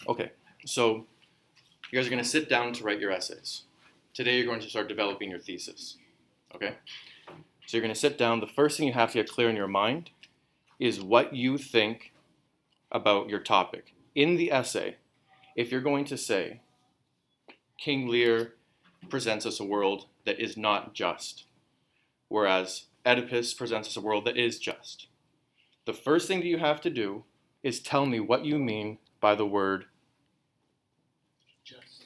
Okay, so you guys are going to sit down to write your essays. Today you're going to start developing your thesis. Okay? So you're going to sit down. The first thing you have to get clear in your mind is what you think about your topic. In the essay, if you're going to say, King Lear presents us a world that is not just, whereas Oedipus presents us a world that is just. The first thing that you have to do is tell me what you mean by the word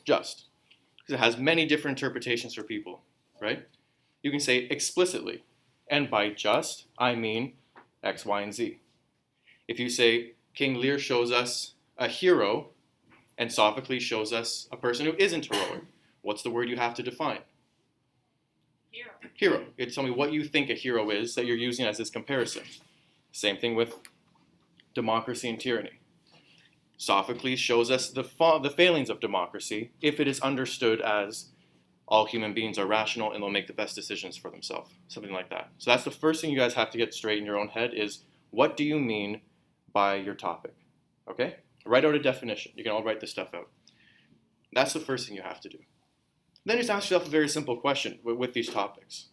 just. Because it has many different interpretations for people, right? You can say explicitly, and by just, I mean X, Y, and Z. If you say King Lear shows us a hero, and Sophocles shows us a person who isn't heroic, what's the word you have to define? Hero. Hero. You tell me what you think a hero is that you're using as this comparison. Same thing with democracy and tyranny. Sophocles shows us the failings of democracy if it is understood as all human beings are rational and they'll make the best decisions for themselves, something like that. So that's the first thing you guys have to get straight in your own head is what do you mean by your topic? Okay? Write out a definition. You can all write this stuff out. That's the first thing you have to do. Then just ask yourself a very simple question with these topics.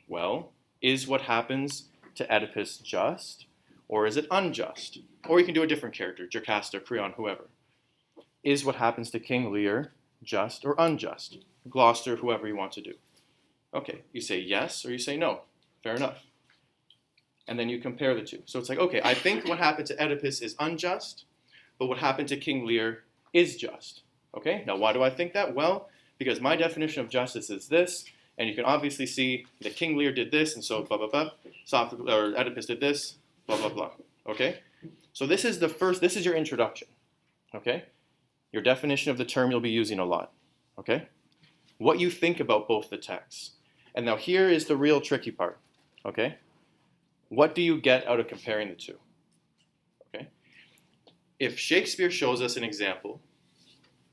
Well, is what happens to Oedipus just, or is it unjust? Or you can do a different character, Jocasta, Creon, whoever. Is what happens to King Lear just or unjust? Gloucester, whoever you want to do. Okay, you say yes or you say no. Fair enough. And then you compare the two. So it's like, okay, I think what happened to Oedipus is unjust, but what happened to King Lear is just. Okay, now why do I think that? Well, because my definition of justice is this, and you can obviously see that King Lear did this, and so blah, blah, blah. Or Oedipus did this, blah, blah, blah. Okay? So this is your introduction. Okay? Your definition of the term you'll be using a lot. Okay? What you think about both the texts. And now here is the real tricky part. Okay? What do you get out of comparing the two? Okay? If Shakespeare shows us an example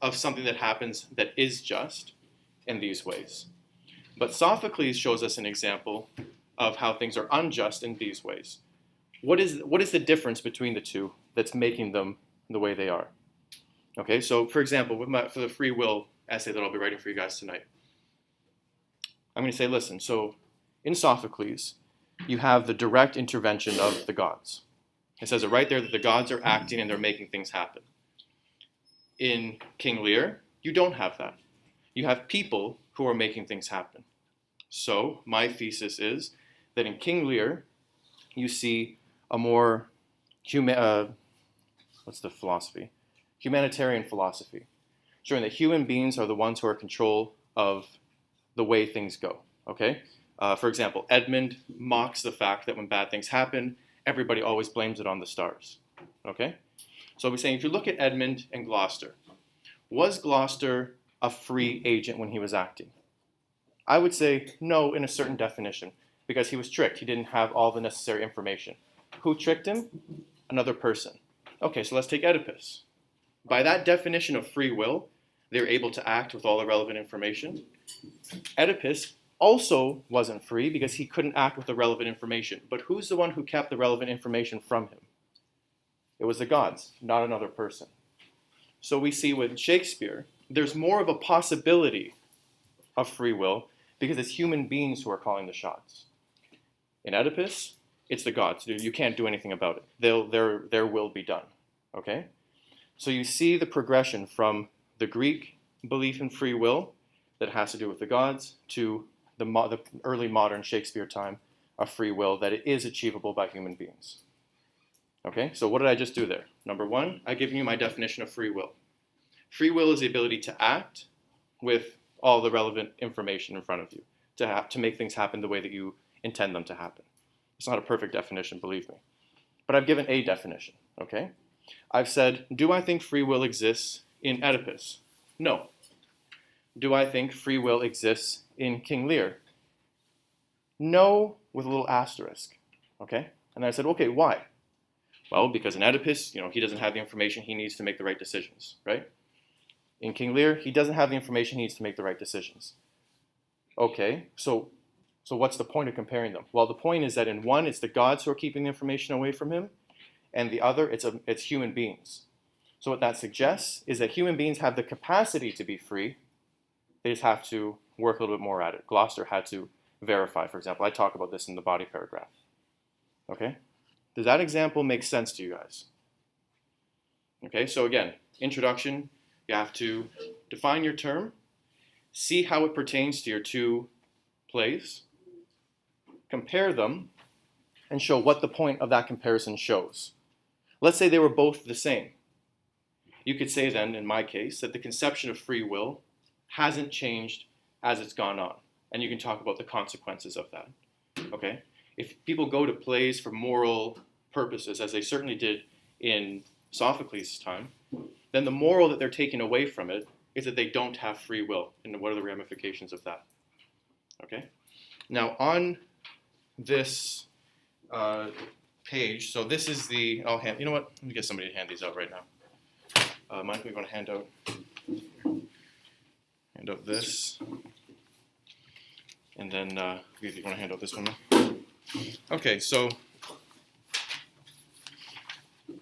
of something that happens that is just in these ways, but Sophocles shows us an example of how things are unjust in these ways, what is the difference between the two that's making them the way they are? Okay, so for example, for the free will essay that I'll be writing for you guys tonight, I'm going to say, listen, so in Sophocles, you have the direct intervention of the gods. It says it right there that the gods are acting and they're making things happen. In King Lear, you don't have that. You have people who are making things happen. So my thesis is that in King Lear, you see a more humanitarian philosophy, showing that human beings are the ones who are in control of the way things go. Okay? For example, Edmund mocks the fact that when bad things happen, everybody always blames it on the stars. Okay? So we're saying if you look at Edmund and Gloucester, was Gloucester a free agent when he was acting? I would say no in a certain definition, because he was tricked. He didn't have all the necessary information. Who tricked him? Another person. Okay, so let's take Oedipus. By that definition of free will, they're able to act with all the relevant information. Oedipus also wasn't free because he couldn't act with the relevant information. But who's the one who kept the relevant information from him? It was the gods, not another person. So we see with Shakespeare, there's more of a possibility of free will because it's human beings who are calling the shots. In Oedipus, it's the gods. You can't do anything about it. Their will be done. Okay? So you see the progression from the Greek belief in free will that has to do with the gods to the early modern Shakespeare time of free will that it is achievable by human beings. Okay, so what did I just do there? Number one, I've given you my definition of free will. Free will is the ability to act with all the relevant information in front of you to make things happen the way that you intend them to happen. It's not a perfect definition, believe me. But I've given a definition, okay? I've said, do I think free will exists in Oedipus? No. Do I think free will exists in King Lear? No, with a little asterisk, okay? And I said, okay, why? Well, because in Oedipus, he doesn't have the information he needs to make the right decisions, right? In King Lear, he doesn't have the information he needs to make the right decisions. Okay, so what's the point of comparing them? Well, the point is that in one, it's the gods who are keeping the information away from him, and the other, it's human beings. So what that suggests is that human beings have the capacity to be free. They just have to work a little bit more at it. Gloucester had to verify, for example. I talk about this in the body paragraph. Okay? Does that example make sense to you guys? Okay, so again, introduction, you have to define your term, see how it pertains to your two plays, compare them, and show what the point of that comparison shows. Let's say they were both the same. You could say then, in my case, that the conception of free will hasn't changed as it's gone on. And you can talk about the consequences of that. Okay? If people go to plays for moral purposes, as they certainly did in Sophocles' time, then the moral that they're taking away from it is that they don't have free will. And what are the ramifications of that? Okay? Now, on this page, so this is the, you know what? Let me get somebody to hand these out right now. Mike, we're going to hand out this. And then you want to hand out this one now? Okay, so you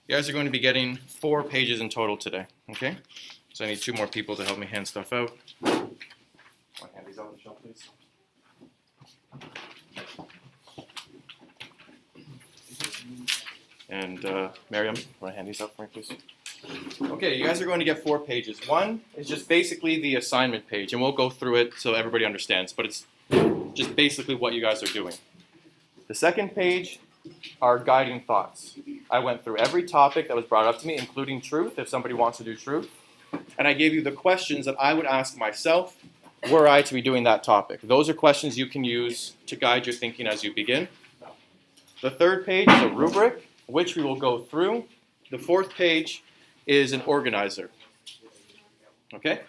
guys are going to be getting 4 pages in total today, okay? So I need 2 more people to help me hand stuff out. Want to hand these out, Michelle, please? And Miriam, want to hand these out for me, please? Okay, you guys are going to get 4 pages. One is just basically the assignment page, and we'll go through it so everybody understands, but it's just basically what you guys are doing. The second page are guiding thoughts. I went through every topic that was brought up to me, including truth, if somebody wants to do truth, and I gave you the questions that I would ask myself were I to be doing that topic. Those are questions you can use to guide your thinking as you begin. The third page is a rubric, which we will go through. The fourth page is an organizer. Okay?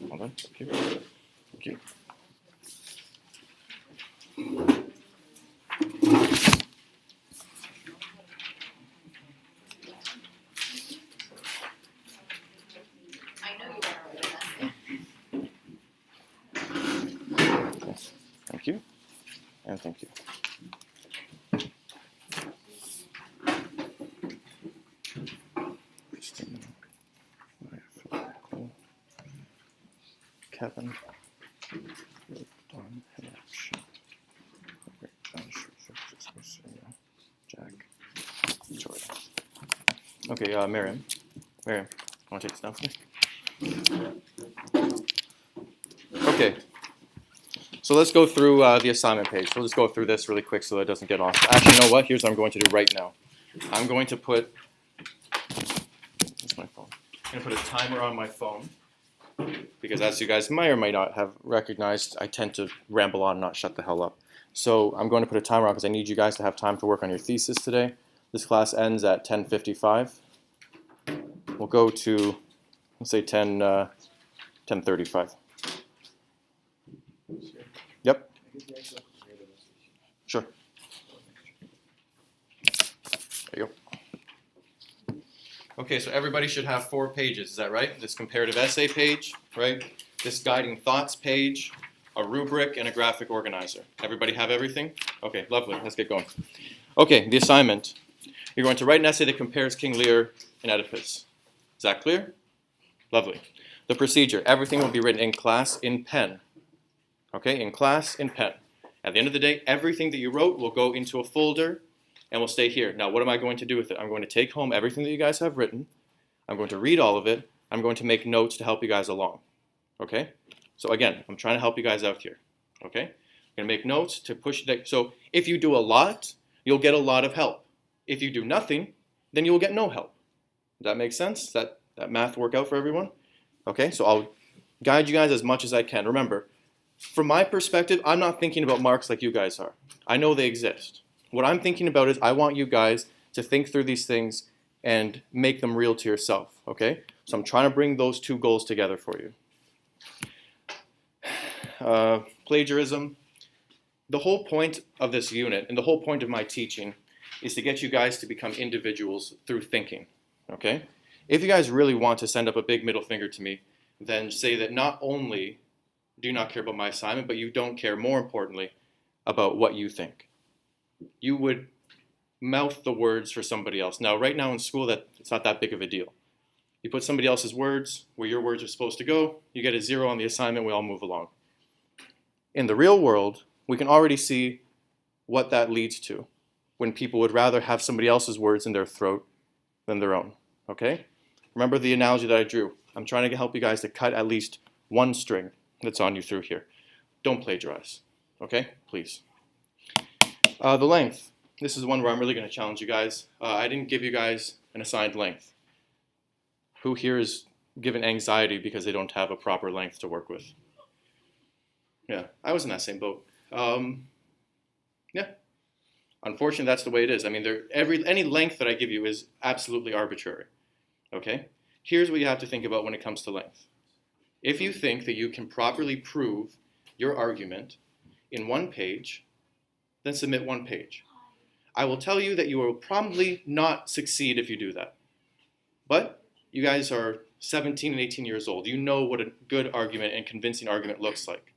Hold on. Thank you. Thank you. Thank you, and thank you. Kevin. Jack. Jordan. Okay, Miriam. Miriam, want to take this down for me? Okay. So let's go through the assignment page. We'll just go through this really quick so that it doesn't get lost. Actually, you know what? Here's what I'm going to do right now. I'm going to put, where's my phone? I'm going to put a timer on my phone because as you guys may or may not have recognized, I tend to ramble on and not shut the hell up. So I'm going to put a timer on because I need you guys to have time to work on your thesis today. This class ends at 10:55. We'll go to, let's say 10:35. Yep. Sure. There you go. Okay, so everybody should have 4 pages, is that right? This comparative essay page, right? This guiding thoughts page, a rubric, and a graphic organizer. Everybody have everything? Okay, lovely. Let's get going. Okay, the assignment. You're going to write an essay that compares King Lear and Oedipus. Is that clear? Lovely. The procedure. Everything will be written in class in pen. Okay, in class, in pen. At the end of the day, everything that you wrote will go into a folder and will stay here. Now, what am I going to do with it? I'm going to take home everything that you guys have written. I'm going to read all of it. I'm going to make notes to help you guys along. Okay? So again, I'm trying to help you guys out here. Okay? I'm going to make notes to push it. So if you do a lot, you'll get a lot of help. If you do nothing, then you will get no help. Does that make sense? Does that math work out for everyone? Okay, so I'll guide you guys as much as I can. Remember, from my perspective, I'm not thinking about marks like you guys are. I know they exist. What I'm thinking about is I want you guys to think through these things and make them real to yourself, okay? So I'm trying to bring those 2 goals together for you. Plagiarism. the whole point of this unit and the whole point of my teaching is to get you guys to become individuals through thinking, okay? If you guys really want to send up a big middle finger to me, then say that not only do you not care about my assignment, but you don't care, more importantly, about what you think. You would mouth the words for somebody else. Now, right now in school, it's not that big of a deal. You put somebody else's words where your words are supposed to go, you get a 0 on the assignment, we all move along. In the real world, we can already see what that leads to when people would rather have somebody else's words in their throat than their own, okay? Remember the analogy that I drew. I'm trying to help you guys to cut at least one string that's on you through here. Don't plagiarize, okay? Please. The length. This is one where I'm really going to challenge you guys. I didn't give you guys an assigned length. Who here is given anxiety because they don't have a proper length to work with? Yeah, I was in that same boat. Yeah. Unfortunately, that's the way it is. I mean, any length that I give you is absolutely arbitrary. Okay? Here's what you have to think about when it comes to length. If you think that you can properly prove your argument in one page, then submit one page. I will tell you that you will probably not succeed if you do that. But you guys are 17 and 18 years old. You know what a good argument and convincing argument looks like.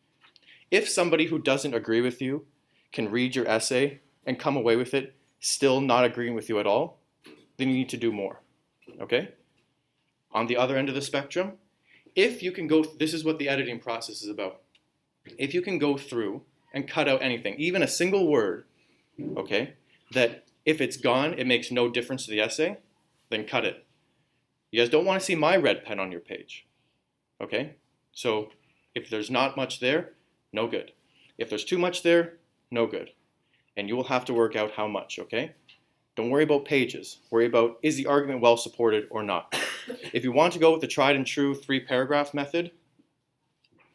If somebody who doesn't agree with you can read your essay and come away with it still not agreeing with you at all, then you need to do more, okay? On the other end of the spectrum, if you can this is what the editing process is about. If you can go through and cut out anything, even a single word, okay, that if it's gone, it makes no difference to the essay, then cut it. You guys don't want to see my red pen on your page, okay? So if there's not much there, no good. If there's too much there, no good. And you will have to work out how much, okay? Don't worry about pages. Worry about, is the argument well supported or not? If you want to go with the tried and true 3-paragraph method,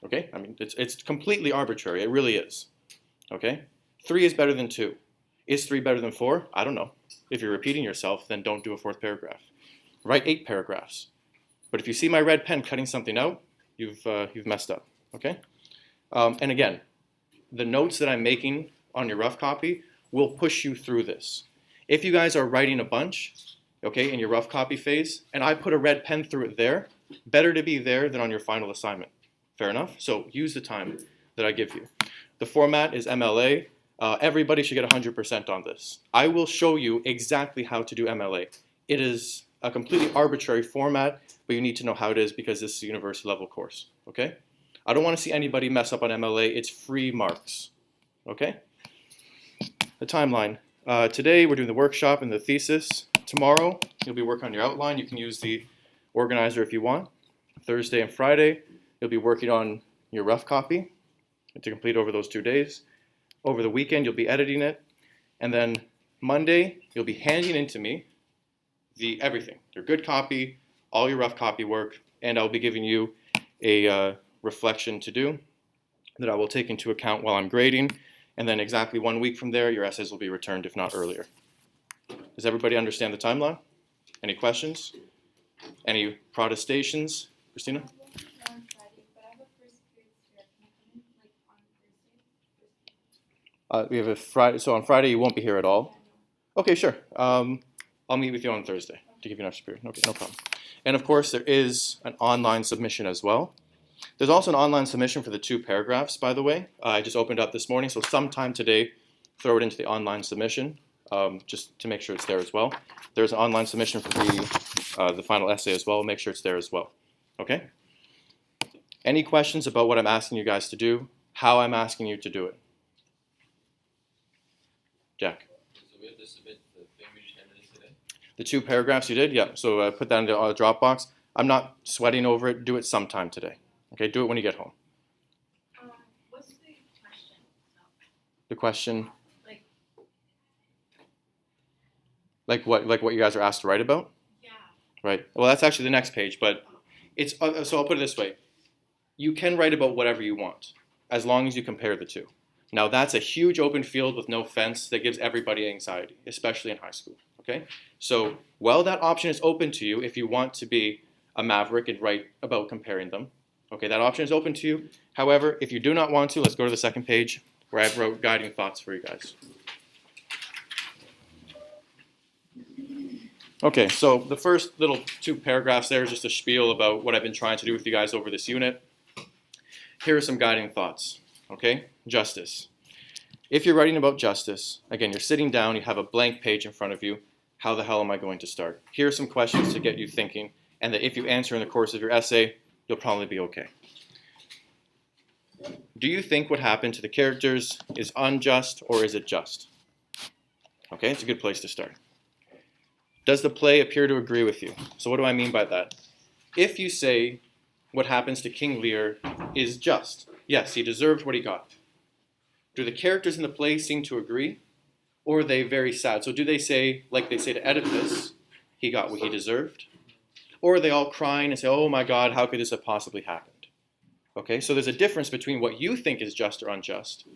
okay? I mean, it's completely arbitrary. It really is, okay? 3 is better than 2. Is 3 better than 4? I don't know. If you're repeating yourself, then don't do a 4th paragraph. Write 8 paragraphs. But if you see my red pen cutting something out, you've messed up, okay? And again, the notes that I'm making on your rough copy will push you through this. If you guys are writing a bunch, okay, in your rough copy phase, and I put a red pen through it there, better to be there than on your final assignment. Fair enough? So use the time that I give you. The format is MLA. Everybody should get 100% on this. I will show you exactly how to do MLA. It is a completely arbitrary format, but you need to know how it is because this is a university level course, okay? I don't want to see anybody mess up on MLA. It's free marks, okay? The timeline. Today we're doing the workshop and the thesis. Tomorrow you'll be working on your outline. You can use the organizer if you want. Thursday and Friday you'll be working on your rough copy to complete over those 2 days. Over the weekend you'll be editing it. And then Monday you'll be handing in to me everything. Your good copy, all your rough copy work, and I'll be giving you a reflection to do that I will take into account while I'm grading. And then exactly 1 week from there, your essays will be returned, if not earlier. Does everybody understand the timeline? Any questions? Any protestations? Christina? On Friday, but I have a first period here. Can I come in like on Thursday? We have a Friday, so on Friday you won't be here at all. Okay, sure. I'll meet with you on Thursday to give you an extra period. Okay, no problem. And of course, there is an online submission as well. There's also an online submission for the 2 paragraphs, by the way. I just opened up this morning, so sometime today, throw it into the online submission, just to make sure it's there as well. There's an online submission for the final essay as well. Make sure it's there as well. Okay? Any questions about what I'm asking you guys to do? How I'm asking you to do it? Jack? So we have to submit the thing we just handed in today? The 2 paragraphs you did? Yeah. So put that into a Dropbox. I'm not sweating over it. Do it sometime today. Okay? Do it when you get home. What's the question? The question, Like, like what you guys are asked to write about? yeah. Right. Well, that's actually the next page, but it's so I'll put it this way. You can write about whatever you want as long as you compare the 2. Now, that's a huge open field with no fence that gives everybody anxiety, especially in high school, okay? So, while that option is open to you if you want to be a maverick and write about comparing them, okay, that option is open to you. However, if you do not want to, let's go to the second page. where I wrote guiding thoughts for you guys. Okay, so the first little 2 paragraphs there is just a spiel about what I've been trying to do with you guys over this unit. Here are some guiding thoughts, okay? Justice. If you're writing about justice, again, you're sitting down, you have a blank page in front of you. How the hell am I going to start? Here are some questions to get you thinking, and that if you answer in the course of your essay, you'll probably be okay. Do you think what happened to the characters is unjust, or is it just? Okay, it's a good place to start. Does the play appear to agree with you? So what do I mean by that? If you say what happens to King Lear is just, yes, he deserved what he got. Do the characters in the play seem to agree? Or are they very sad? So do they say, like they say to Oedipus, he got what he deserved? Or are they all crying and say, oh my God, how could this have possibly happened? Okay, so there's a difference between what you think is just or unjust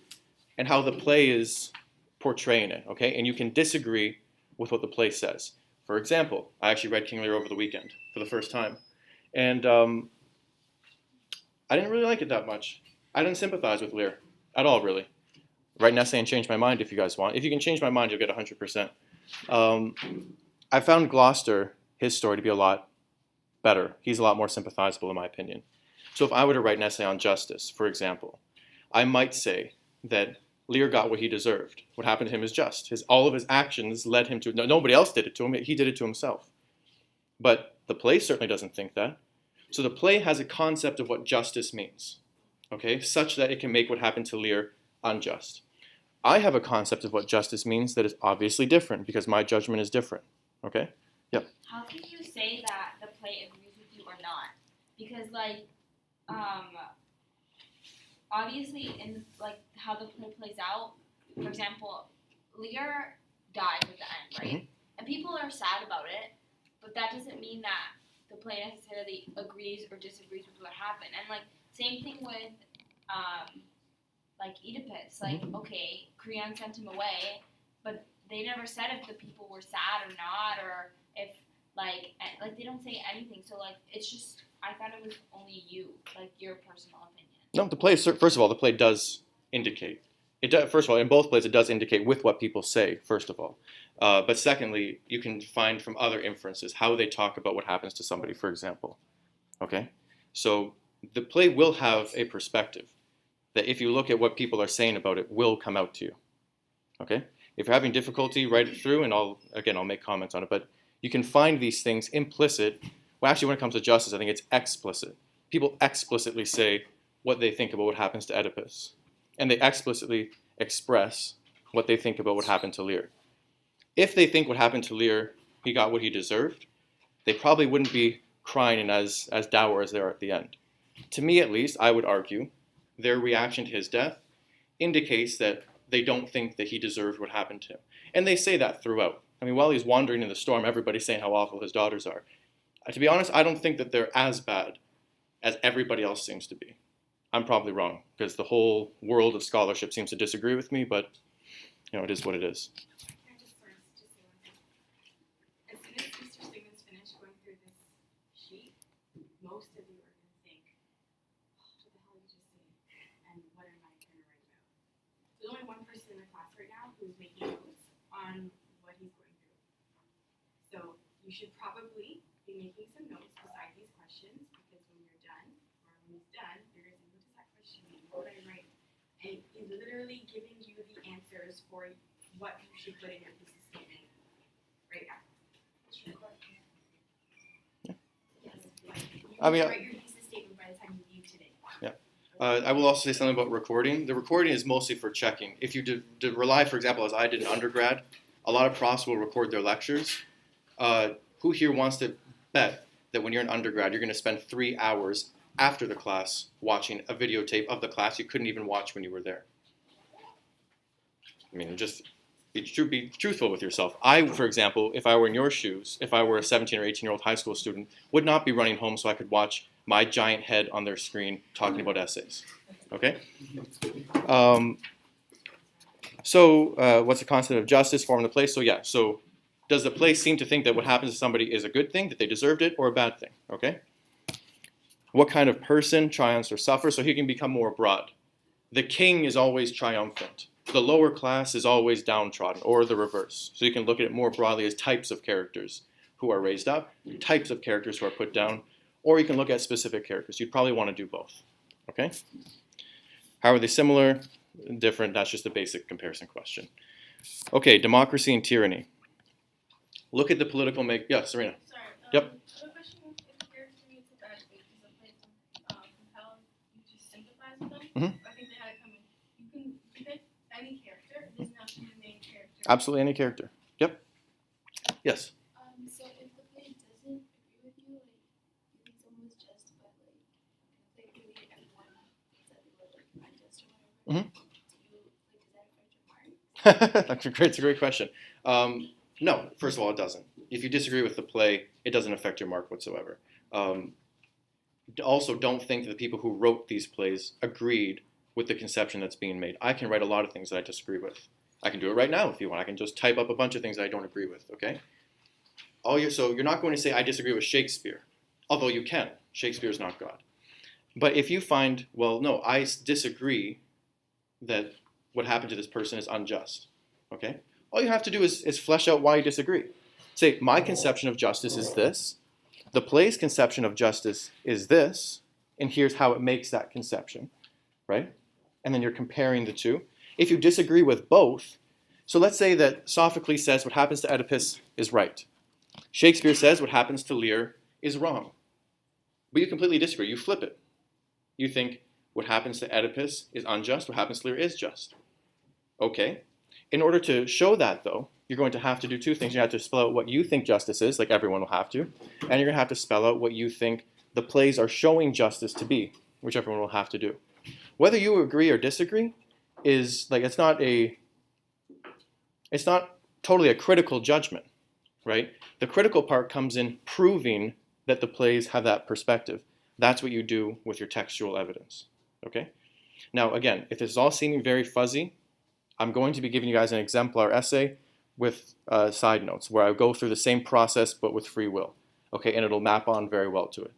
and how the play is portraying it, okay? And you can disagree with what the play says. For example, I actually read King Lear over the weekend for the first time. And I didn't really like it that much. I didn't sympathize with Lear at all, really. Write an essay and change my mind if you guys want. If you can change my mind, you'll get 100%. I found Gloucester, his story, to be a lot better. He's a lot more sympathizable, in my opinion. So if I were to write an essay on justice, for example, I might say that Lear got what he deserved. What happened to him is just. All of his actions led him to... nobody else did it to him. He did it to himself. But the play certainly doesn't think that. So the play has a concept of what justice means, okay, such that it can make what happened to Lear unjust. I have a concept of what justice means that is obviously different because my judgment is different, okay? Yep. How can you say that the play agrees with you or not? Because, like, obviously, in like how the play plays out, for example, Lear died at the end, right? Mm-hmm. And people are sad about it, but that doesn't mean that the play necessarily agrees or disagrees with what happened. And like same thing with like Oedipus. Like, okay, Creon sent him away, but they never said if the people were sad or not, or if like they don't say anything. So like it's just I thought it was only you, like your personal opinion. No, the play, first of all, the play does indicate. First of all, in both plays, it does indicate with what people say, first of all. But secondly, you can find from other inferences how they talk about what happens to somebody, for example. Okay? So the play will have a perspective that if you look at what people are saying about it, will come out to you. Okay? If you're having difficulty, write it through, and I'll make comments on it. But you can find these things implicit. Well, actually, when it comes to justice, I think it's explicit. People explicitly say what they think about what happens to Oedipus. And they explicitly express what they think about what happened to Lear. If they think what happened to Lear, he got what he deserved, they probably wouldn't be crying and as dour as they are at the end. To me, at least, I would argue their reaction to his death indicates that they don't think that he deserved what happened to him. And they say that throughout. I mean, while he's wandering in the storm, everybody's saying how awful his daughters are. To be honest, I don't think that they're as bad as everybody else seems to be. I'm probably wrong, because the whole world of scholarship seems to disagree with me, but, it is what it is. Can I just say one thing? As soon as Mr. Sigmund's finished going through this sheet, most of you are going to think, what the hell did you just say? And what am I going to write about? There's only one person in the class right now who's making notes on what he's going through. So you should probably be making some notes beside these questions, because when you're done, or when he's done, you're going to say, what does that question mean? What would I write? And he's literally giving you the answers for what you should put in your thesis statement right now. I mean, write your thesis statement by the time you leave today. Yeah. I will also say something about recording. The recording is mostly for checking. If you rely, for example, as I did in undergrad, a lot of profs will record their lectures. Who here wants to bet that when you're an undergrad, you're going to spend 3 hours after the class watching a videotape of the class you couldn't even watch when you were there? I mean, just be truthful with yourself. I, for example, if I were in your shoes, if I were a 17 or 18-year-old high school student, would not be running home so I could watch my giant head on their screen talking about essays. Okay? What's the concept of justice, form, the play? So does the play seem to think that what happens to somebody is a good thing, that they deserved it, or a bad thing? Okay? What kind of person triumphs or suffers? So he can become more broad. the king is always triumphant. The lower class is always downtrodden, or the reverse. So you can look at it more broadly as types of characters who are raised up, types of characters who are put down, or you can look at specific characters. You'd probably want to do both. Okay? How are they similar? Different? That's just a basic comparison question. Okay, democracy and tyranny. Look at the political Yeah, Serena. Sorry. Yep. The question is if character meets a bad fate, does a play compel you to sympathize with them? Mhm. I think they had it coming. You can pick any character. It doesn't have to be the main character. Absolutely any character. Yep. Yes. So if the play doesn't agree with you, like you think someone was just, but like really everyone thinks that they were like unjust or whatever. Mhm. Does that affect your mark? It's a great question. No, first of all, it doesn't. If you disagree with the play, it doesn't affect your mark whatsoever. Also, don't think that the people who wrote these plays agreed with the conception that's being made. I can write a lot of things that I disagree with. I can do it right now if you want. I can just type up a bunch of things that I don't agree with, okay? So you're not going to say, I disagree with Shakespeare, although you can. Shakespeare is not God. But if you find, well, no, I disagree that what happened to this person is unjust, okay? All you have to do is flesh out why you disagree. Say, my conception of justice is this. The play's conception of justice is this. And here's how it makes that conception, right? And then you're comparing the two. If you disagree with both, so let's say that Sophocles says what happens to Oedipus is right. Shakespeare says what happens to Lear is wrong. But you completely disagree. You flip it. You think what happens to Oedipus is unjust, what happens to Lear is just. Okay. In order to show that, though, you're going to have to do two things. You have to spell out what you think justice is, like everyone will have to, and you're going to have to spell out what you think the plays are showing justice to be, which everyone will have to do. Whether you agree or disagree is like it's not totally a critical judgment, right? The critical part comes in proving that the plays have that perspective. That's what you do with your textual evidence, okay? Now, again, if this is all seeming very fuzzy, I'm going to be giving you guys an exemplar essay with side notes where I go through the same process but with free will, okay? And it'll map on very well to it.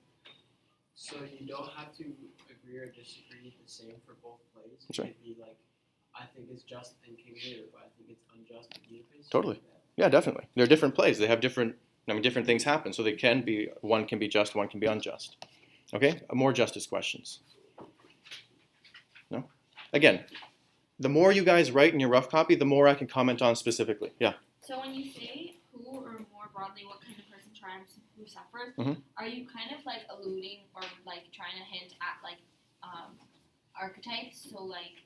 So you don't have to agree or disagree the same for both plays? That's right. It could be like, I think it's just in King Lear, but I think it's unjust in Oedipus. Totally. Yeah, definitely. They're different plays. They have different things happen. So they can be, one can be just, one can be unjust. Okay? More justice questions. No? Again, the more you guys write in your rough copy, the more I can comment on specifically. Yeah. So when you say who, or more broadly, what kind of person triumphs and who suffers, Mhm. are you kind of like alluding or like trying to hint at like archetypes? So like,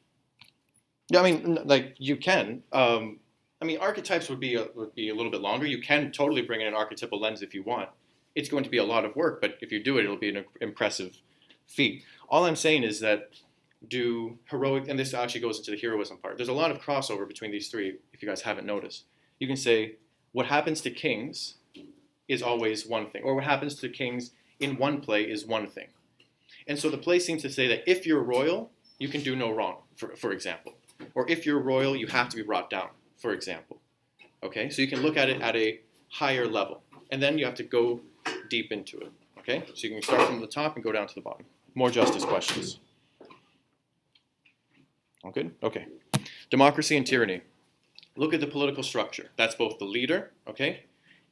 Yeah, I mean, like you can. I mean, archetypes would be a little bit longer. You can totally bring in an archetypal lens if you want. It's going to be a lot of work, but if you do it, it'll be an impressive feat. All I'm saying is that do heroic, and this actually goes into the heroism part. There's a lot of crossover between these three, if you guys haven't noticed. You can say, what happens to kings is always one thing, or what happens to kings in one play is one thing. And so the play seems to say that if you're royal, you can do no wrong, for example. Or if you're royal, you have to be brought down, for example. Okay, so you can look at it at a higher level. And then you have to go deep into it. Okay, so you can start from the top and go down to the bottom. More justice questions. All good? Okay. Democracy and tyranny. Look at the political structure. That's both the leader, okay,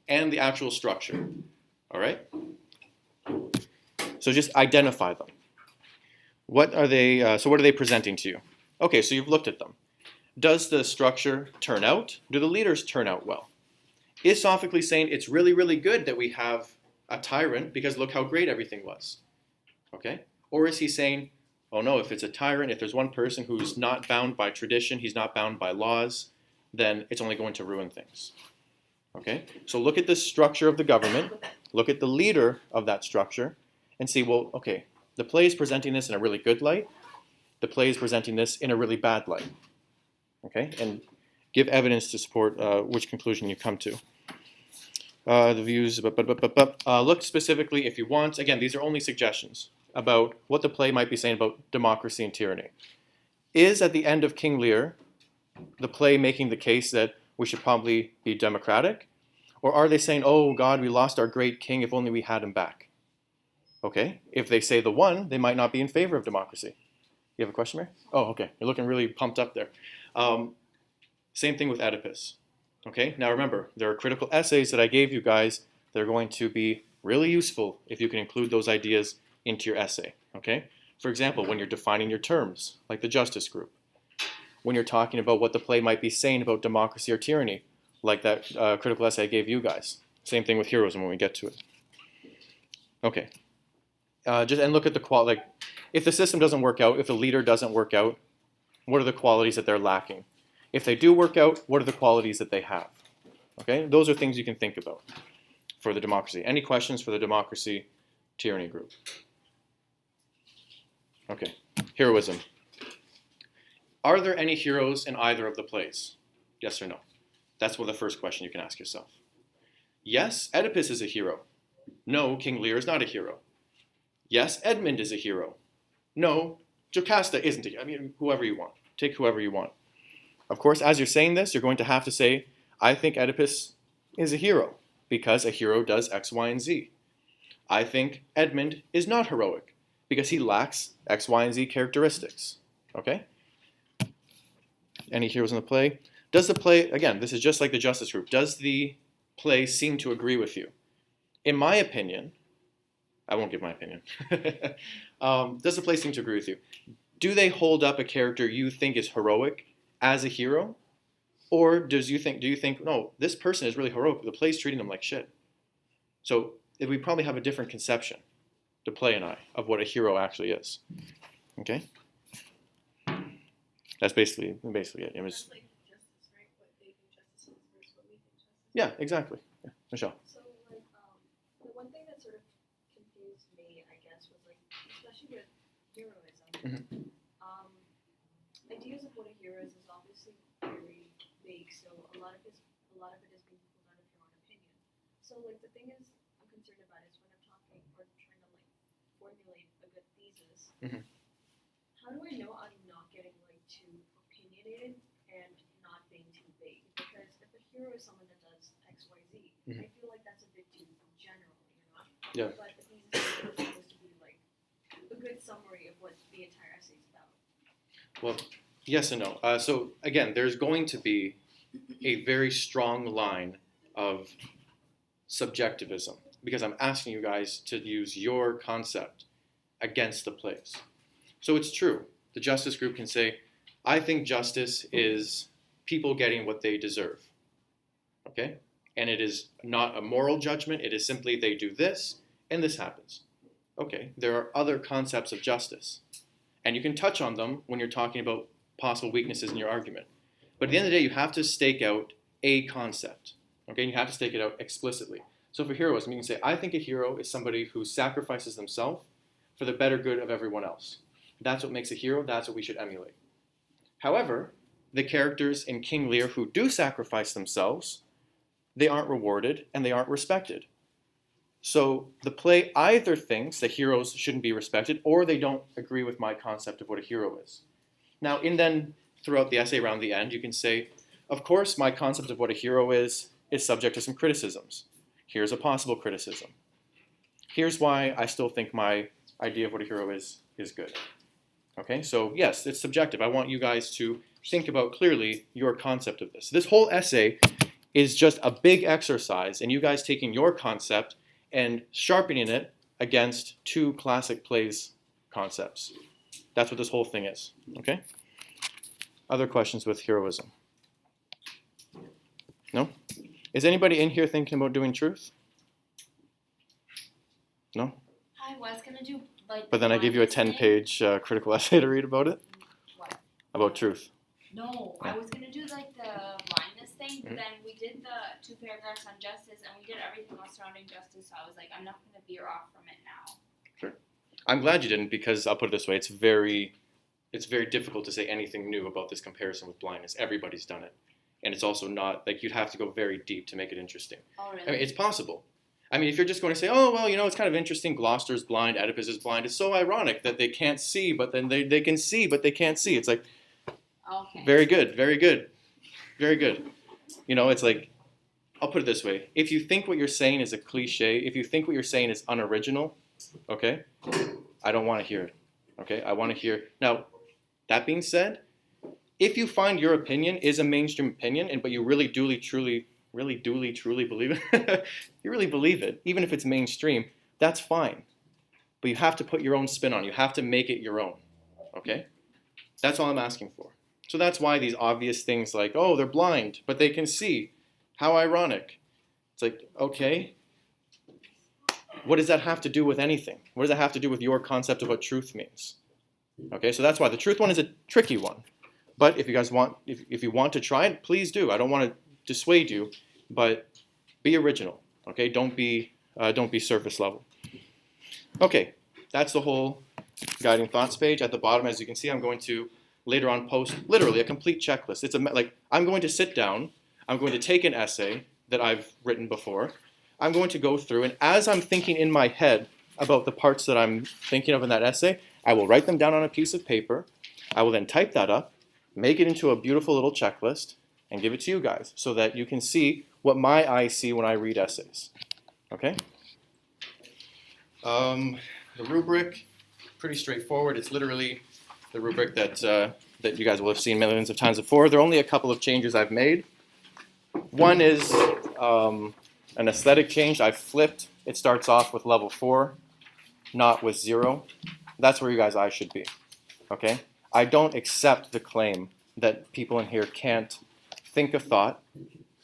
and the actual structure. All right? So just identify them. What are they, so what are they presenting to you? Okay, so you've looked at them. Does the structure turn out? Do the leaders turn out well? Is Sophocles saying it's really, really good that we have a tyrant because look how great everything was? Okay? Or is he saying, oh no, if it's a tyrant, if there's one person who's not bound by tradition, he's not bound by laws, then it's only going to ruin things. Okay? So look at the structure of the government, look at the leader of that structure, and see, well, okay, the play is presenting this in a really good light, the play is presenting this in a really bad light. Okay? And give evidence to support which conclusion you come to. The views, look specifically if you want. Again, these are only suggestions about what the play might be saying about democracy and tyranny. Is at the end of King Lear the play making the case that we should probably be democratic? Or are they saying, oh God, we lost our great king, if only we had him back? Okay, if they say the one, they might not be in favor of democracy. You have a question, Mary? Oh, okay. You're looking really pumped up there. Same thing with Oedipus. Okay, now remember, there are critical essays that I gave you guys that are going to be really useful if you can include those ideas into your essay. Okay, for example, when you're defining your terms, like the justice group, when you're talking about what the play might be saying about democracy or tyranny, like that critical essay I gave you guys. Same thing with heroism when we get to it. Okay, and look at the quality. Like, if the system doesn't work out, if the leader doesn't work out, what are the qualities that they're lacking? If they do work out, what are the qualities that they have? Okay, those are things you can think about for the democracy. Any questions for the democracy tyranny group? Okay, heroism. Are there any heroes in either of the plays? Yes or no? That's the first question you can ask yourself. Yes, Oedipus is a hero. No, King Lear is not a hero. Yes, Edmund is a hero. No, Jocasta isn't a hero. I mean, whoever you want. Take whoever you want. Of course, as you're saying this, you're going to have to say, I think Oedipus is a hero because a hero does X, Y, and Z. I think Edmund is not heroic because he lacks X, Y, and Z characteristics. Okay? Any heroes in the play? Does the play, again, this is just like the Justice Group, does the play seem to agree with you? In my opinion, I won't give my opinion. Does the play seem to agree with you? Do they hold up a character you think is heroic as a hero? Or do you think, no, this person is really heroic, the play's treating them like shit? So we probably have a different conception, the play and I, of what a hero actually is. Okay? That's basically it. It was, That's like justice, right? What they think justice is versus what we think justice is. yeah, exactly. Yeah. Michelle. So like the one thing that sort of confused me, I guess, was like especially with heroism. Mhm. Ideas of what a hero is obviously very vague. So a lot of it is being pulled out of your own opinion. So like the thing is I'm concerned about is when I'm talking or trying to like formulate a good thesis. Mhm. How do I know I'm not getting like too opinionated and not being too vague? Because if a hero is someone that does X, Y, Z, Mhm. I feel like that's a bit too general, you know? Yeah. But the thesis is supposed to be like a good summary of what the entire essay is about. Well, yes and no. So again, there's going to be a very strong line of subjectivism because I'm asking you guys to use your concept against the plays. So it's true. The justice group can say, I think justice is people getting what they deserve. Okay? And it is not a moral judgment. It is simply they do this and this happens. Okay, there are other concepts of justice. And you can touch on them when you're talking about possible weaknesses in your argument. But at the end of the day, you have to stake out a concept. Okay, and you have to stake it out explicitly. So for heroism, you can say, I think a hero is somebody who sacrifices themselves for the better good of everyone else. That's what makes a hero. That's what we should emulate. However, the characters in King Lear who do sacrifice themselves, they aren't rewarded and they aren't respected. So the play either thinks that heroes shouldn't be respected or they don't agree with my concept of what a hero is. Now, throughout the essay around the end, you can say, of course, my concept of what a hero is subject to some criticisms. Here's a possible criticism. Here's why I still think my idea of what a hero is good. Okay, so yes, it's subjective. I want you guys to think about clearly your concept of this. This whole essay is just a big exercise in you guys taking your concept and sharpening it against two classic plays concepts. That's what this whole thing is, okay? Other questions with heroism? No? Is anybody in here thinking about doing truth? No? I was gonna do like. But then I gave you a blindness thing. 10-page critical essay to read about it? What? About truth. No, I was gonna do like the blindness thing, but Mhm. then we did the 2 paragraphs on justice, and we did everything else surrounding justice. So I was like, I'm not gonna veer off from it now. I'm glad you didn't because I'll put it this way, it's very difficult to say anything new about this comparison with blindness. Everybody's done it. And it's also not, like you'd have to go very deep to make it interesting. Oh really? I mean, it's possible. I mean, if you're just going to say, oh, well, it's kind of interesting, Gloucester's blind, Oedipus is blind, it's so ironic that they can't see, but then they can see, but they can't see. It's like, Okay. very good, very good, very good. It's like, I'll put it this way. If you think what you're saying is a cliche, if you think what you're saying is unoriginal, okay, I don't want to hear it, okay? I want to hear. Now, That being said, if you find your opinion is a mainstream opinion, but you really truly believe it, you really believe it, even if it's mainstream, that's fine. But you have to put your own spin on it. You have to make it your own. Okay? That's all I'm asking for. So that's why these obvious things like, oh, they're blind, but they can see. How ironic. It's like, okay, what does that have to do with anything? What does that have to do with your concept of what truth means? Okay, so that's why the truth one is a tricky one. But if you guys want, if you want to try it, please do. I don't want to dissuade you, but be original. Okay, don't be surface level. Okay, that's the whole guiding thoughts page. At the bottom, as you can see, I'm going to later on post literally a complete checklist. It's I'm going to sit down. I'm going to take an essay that I've written before. I'm going to go through, and as I'm thinking in my head about the parts that I'm thinking of in that essay, I will write them down on a piece of paper. I will then type that up, make it into a beautiful little checklist, and give it to you guys so that you can see what my eyes see when I read essays. Okay? The rubric, pretty straightforward. It's literally the rubric that you guys will have seen millions of times before. There are only a couple of changes I've made. One is an aesthetic change. I've flipped. It starts off with level 4, not with 0. That's where you guys' eyes should be. Okay? I don't accept the claim that people in here can't think a thought,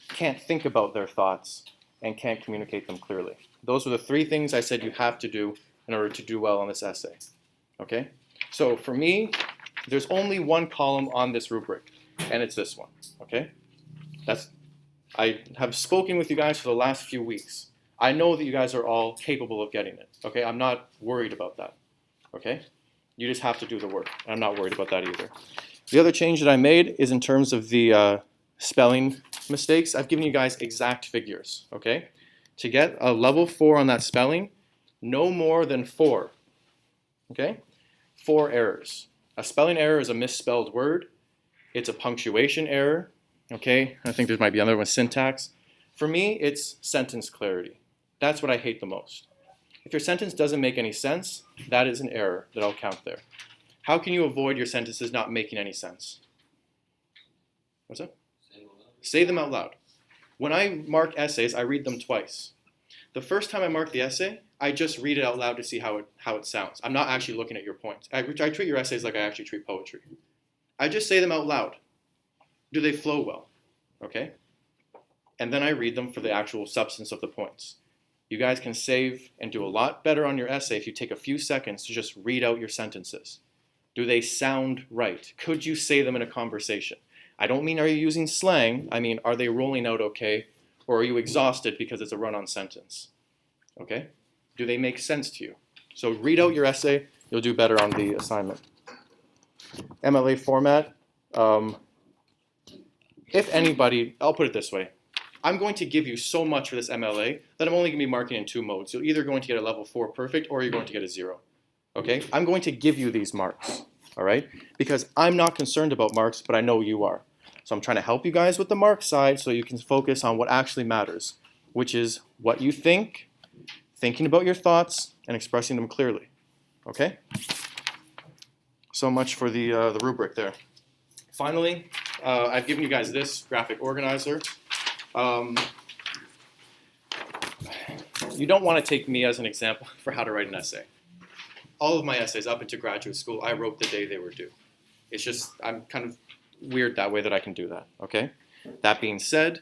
can't think about their thoughts, and can't communicate them clearly. Those are the 3 things I said you have to do in order to do well on this essay. Okay? So for me, there's only one column on this rubric, and it's this one. Okay? I have spoken with you guys for the last few weeks. I know that you guys are all capable of getting it. Okay? I'm not worried about that. Okay? You just have to do the work. I'm not worried about that either. The other change that I made is in terms of the spelling mistakes. I've given you guys exact figures. Okay? To get a level 4 on that spelling, no more than 4. Okay? 4 errors. A spelling error is a misspelled word. It's a punctuation error. Okay? I think there might be another one, syntax. For me, it's sentence clarity. That's what I hate the most. If your sentence doesn't make any sense, that is an error that I'll count there. How can you avoid your sentences not making any sense? What's that? Say them out loud. When I mark essays, I read them twice. The first time I mark the essay, I just read it out loud to see how it sounds. I'm not actually looking at your points. I treat your essays like I actually treat poetry. I just say them out loud. Do they flow well? Okay? And then I read them for the actual substance of the points. You guys can save and do a lot better on your essay if you take a few seconds to just read out your sentences. Do they sound right? Could you say them in a conversation? I don't mean are you using slang, I mean are they rolling out okay, or are you exhausted because it's a run-on sentence? Okay? Do they make sense to you? So read out your essay, you'll do better on the assignment. MLA format, if anybody, I'll put it this way, I'm going to give you so much for this MLA that I'm only going to be marking in 2 modes. You're either going to get a level 4 perfect or you're going to get a 0. Okay? I'm going to give you these marks, all right? Because I'm not concerned about marks, but I know you are. So I'm trying to help you guys with the mark side so you can focus on what actually matters, which is what you think, thinking about your thoughts, and expressing them clearly. Okay? So much for the rubric there. Finally, I've given you guys this graphic organizer. You don't want to take me as an example for how to write an essay. All of my essays up into graduate school, I wrote the day they were due. It's just, I'm kind of weird that way that I can do that, okay? That being said,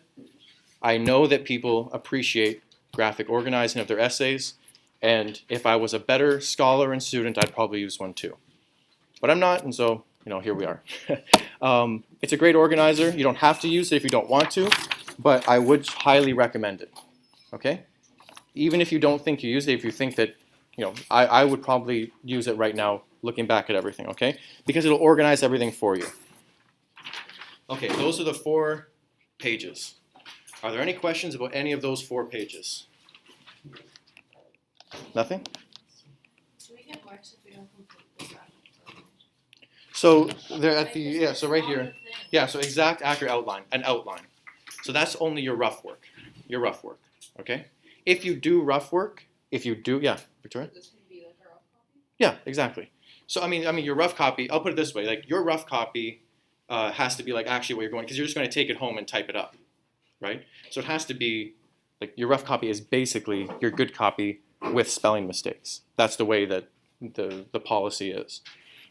I know that people appreciate graphic organizing of their essays, and if I was a better scholar and student, I'd probably use one too. But I'm not, and so, here we are. It's a great organizer. You don't have to use it if you don't want to, but I would highly recommend it, okay? Even if you don't think you use it, if you think that, I would probably use it right now looking back at everything, okay? Because it'll organize everything for you. Okay, those are the 4 pages. Are there any questions about any of those 4 pages? Nothing? Do we get marks if we don't complete the graphic? So they're at the, so right here. Yeah, so exact, accurate outline, an outline. So that's only your rough work, okay? If you do rough work, yeah, Victoria? This can be like a rough copy? Yeah, exactly. So I mean, your rough copy. I'll put it this way: like your rough copy has to be like actually what you're going because you're just going to take it home and type it up, right? So it has to be like your rough copy is basically your good copy with spelling mistakes. That's the way that the policy is.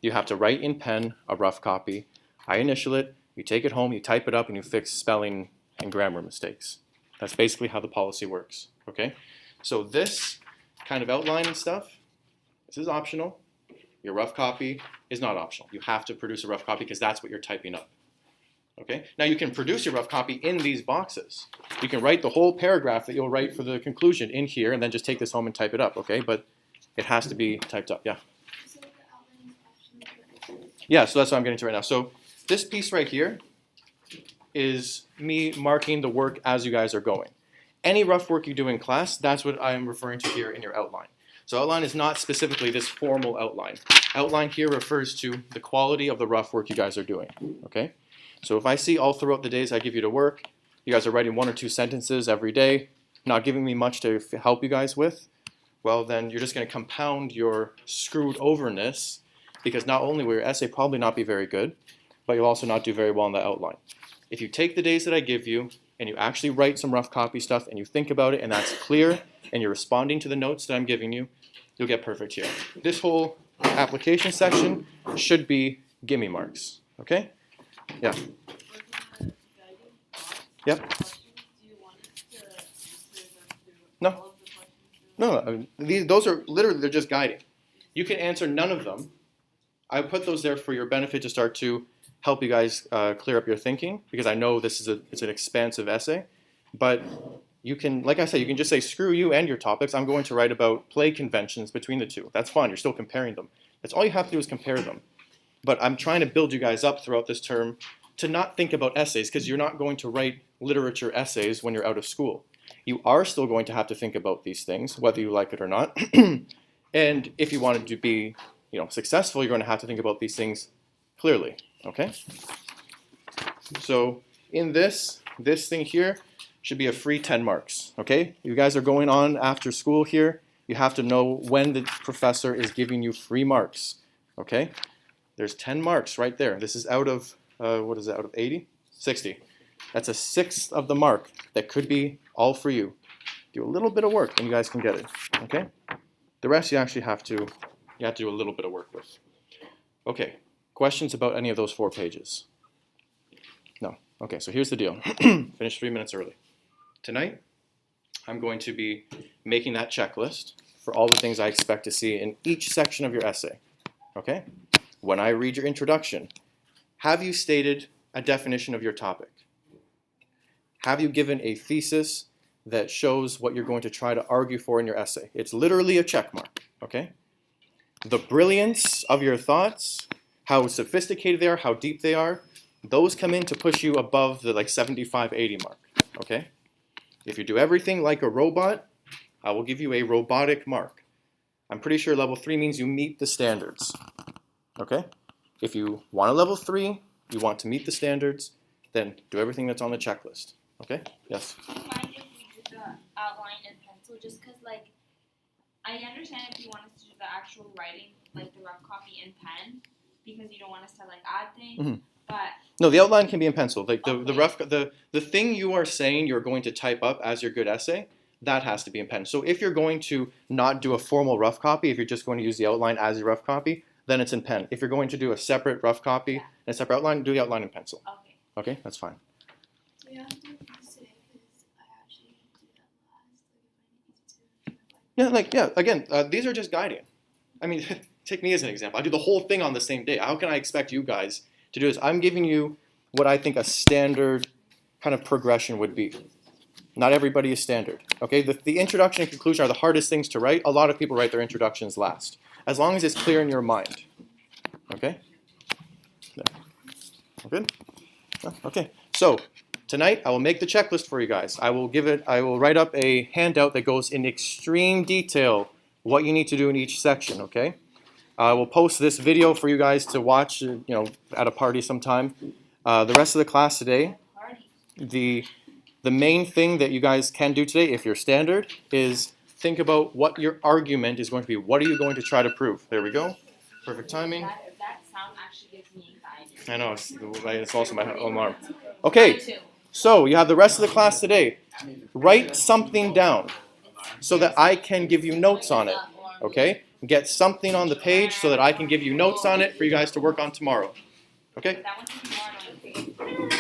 You have to write in pen a rough copy. I initial it. You take it home. You type it up, and you fix spelling and grammar mistakes. That's basically how the policy works. Okay. So this kind of outline and stuff. This is optional. Your rough copy is not optional. You have to produce a rough copy because that's what you're typing up. Okay? Now you can produce your rough copy in these boxes. You can write the whole paragraph that you'll write for the conclusion in here and then just take this home and type it up, okay? But it has to be typed up, yeah. So the outline is optional for essays. Yeah, so that's what I'm getting to right now. So this piece right here is me marking the work as you guys are going. Any rough work you do in class, that's what I'm referring to here in your outline. So outline is not specifically this formal outline. Outline here refers to the quality of the rough work you guys are doing, okay? So if I see all throughout the days I give you to work, you guys are writing 1 or 2 sentences every day, not giving me much to help you guys with, well then you're just going to compound your screwed overness because not only will your essay probably not be very good, but you'll also not do very well in the outline. If you take the days that I give you and you actually write some rough copy stuff and you think about it and that's clear and you're responding to the notes that I'm giving you, you'll get perfect here. This whole application section should be gimme marks, okay? Yeah. Yep. No. No, those are literally, they're just guiding. You can answer none of them. I put those there for your benefit to start to help you guys clear up your thinking because I know this is it's an expansive essay. But you can, like I said, you can just say, screw you and your topics. I'm going to write about play conventions between the two. That's fine. You're still comparing them. That's all you have to do is compare them. But I'm trying to build you guys up throughout this term to not think about essays because you're not going to write literature essays when you're out of school. You are still going to have to think about these things, whether you like it or not. And if you wanted to be, successful, you're going to have to think about these things clearly. Okay? So in this thing here should be a free 10 marks. Okay? You guys are going on after school here. You have to know when the professor is giving you free marks. Okay? There's 10 marks right there. This is out of, what is it, out of 80? 60. That's a sixth of the mark that could be all for you. Do a little bit of work and you guys can get it. Okay? The rest you actually have to do a little bit of work with. Okay. Questions about any of those 4 pages? No. Okay, so here's the deal. Finish 3 minutes early. Tonight, I'm going to be making that checklist for all the things I expect to see in each section of your essay. Okay? When I read your introduction, have you stated a definition of your topic? Have you given a thesis that shows what you're going to try to argue for in your essay? It's literally a check mark, okay? The brilliance of your thoughts, how sophisticated they are, how deep they are, those come in to push you above the 75, 80 mark, okay? If you do everything like a robot, I will give you a robotic mark. I'm pretty sure level 3 means you meet the standards, okay? If you want a level 3, you want to meet the standards, then do everything that's on the checklist, okay? Yes? Do you mind if we did the outline in pencil? Just because, I understand if you want us to do the actual writing, the rough copy in pen, because you don't want us to, add things, Mhm. but... No, the outline can be in pencil. The Okay. rough, the thing you are saying you're going to type up as your good essay, that has to be in pen. So if you're going to not do a formal rough copy, if you're just going to use the outline as your rough copy, then it's in pen. If you're going to do a separate rough copy and a separate outline, do the outline in pencil. Okay. Okay, that's fine. So you have to do essay because I actually do that last. If I need to. Again, these are just guiding. I mean, take me as an example. I do the whole thing on the same day. How can I expect you guys to do this? I'm giving you what I think a standard kind of progression would be. Not everybody is standard. Okay, the introduction and conclusion are the hardest things to write. A lot of people write their introductions last. As long as it's clear in your mind. Okay? There. Good? Okay. So tonight I will make the checklist for you guys. I will write up a handout that goes in extreme detail what you need to do in each section, okay? I will post this video for you guys to watch, at a party sometime. The rest of the class today, Party. the main thing that you guys can do today, if you're standard, is think about what your argument is going to be. What are you going to try to prove? There we go. Perfect timing. That sound actually gives me anxiety. I know, it's also my alarm. Okay, Mine too. so you have the rest of the class today. Write something down so that I can give you notes on it. Okay? Get something on the page so that I can give you notes on it for you guys to work on tomorrow. Okay? That one's tomorrow.